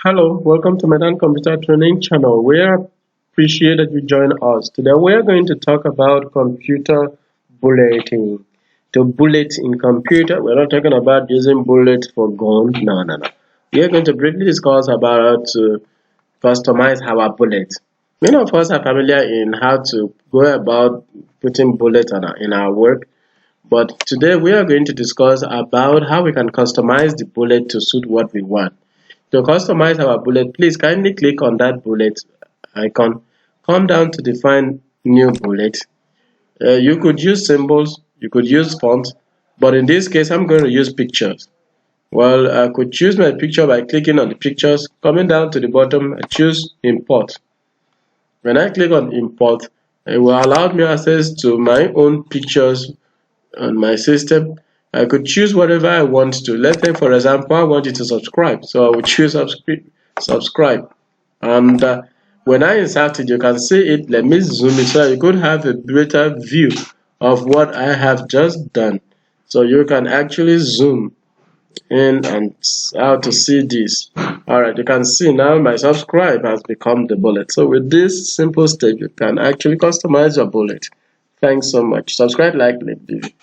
Hello, welcome to Mydan Computer Training Channel. We appreciate that you join us. Today we are going to talk about computer bulleting. To bullet in computer, we're not talking about using bullets for gun. No. We are going to briefly discuss about how to customize our bullet. Many of us are familiar in how to go about putting bullets in our work, but today we are going to discuss about how we can customize the bullet to suit what we want. To customize our bullet, please kindly click on that bullet icon. Come down to define new bullet. You could use symbols, you could use fonts, but in this case, I'm going to use pictures. Well, I could choose my picture by clicking on the pictures. Coming down to the bottom, I choose import. When I click on import, it will allow me access to my own pictures on my system. I could choose whatever I want to. Let's say, for example, I want you to subscribe. So I will choose subscribe. And when I insert it, you can see it. Let me zoom it so you could have a better view of what I have just done. So you can actually zoom in and how to see this. Alright, you can see now my subscribe has become the bullet. So with this simple step, you can actually customize your bullet. Thanks so much. Subscribe, like, leave.